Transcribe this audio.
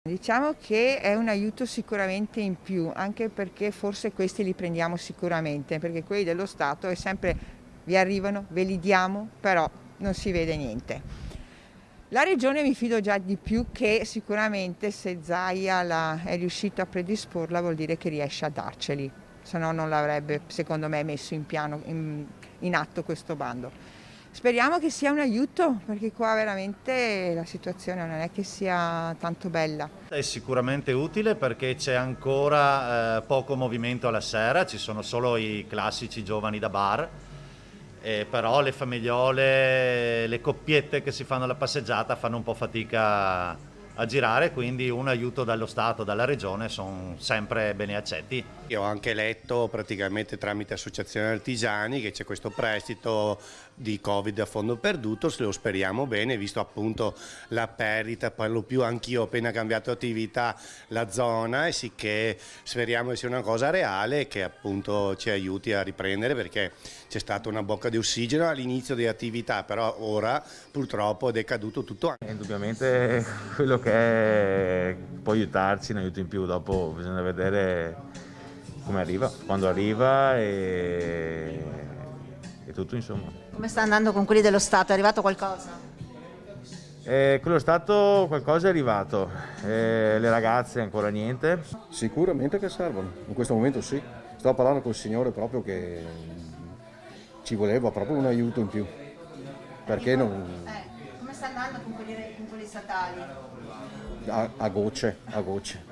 Diciamo che è un aiuto sicuramente in più, anche perché forse questi li prendiamo sicuramente, perché quelli dello Stato è sempre vi arrivano, ve li diamo, però non si vede niente. La regione mi fido già di più, che sicuramente se Zaia è riuscito a predisporla vuol dire che riesce a darceli, se no non l'avrebbe secondo me messo in atto questo bando. Speriamo che sia un aiuto, perché qua veramente la situazione non è che sia tanto bella. È sicuramente utile perché c'è ancora poco movimento alla sera, ci sono solo i classici giovani da bar, però le famigliole, le coppiette che si fanno la passeggiata fanno un po' fatica a girare, quindi un aiuto dallo Stato, dalla Regione sono sempre bene accetti. Io ho anche letto praticamente tramite associazioni artigiani che c'è questo prestito di Covid a fondo perduto, se lo speriamo bene, visto appunto la perdita, parlo più anch'io ho appena cambiato attività la zona, e sì che speriamo che sia una cosa reale e che appunto ci aiuti a riprendere, perché c'è stata una bocca di ossigeno all'inizio di attività, però ora purtroppo è decaduto tutto. Indubbiamente quello che è può aiutarci, un aiuto in più, dopo bisogna vedere come arriva, quando arriva e tutto insomma. Come sta andando con quelli dello Stato? È arrivato qualcosa? Quello stato qualcosa è arrivato, le ragazze ancora niente. Sicuramente che servono, in questo momento sì. Stavo parlando col signore proprio che ci voleva proprio un aiuto in più. Perché non... Come sta andando con quelli statali? a gocce, a gocce.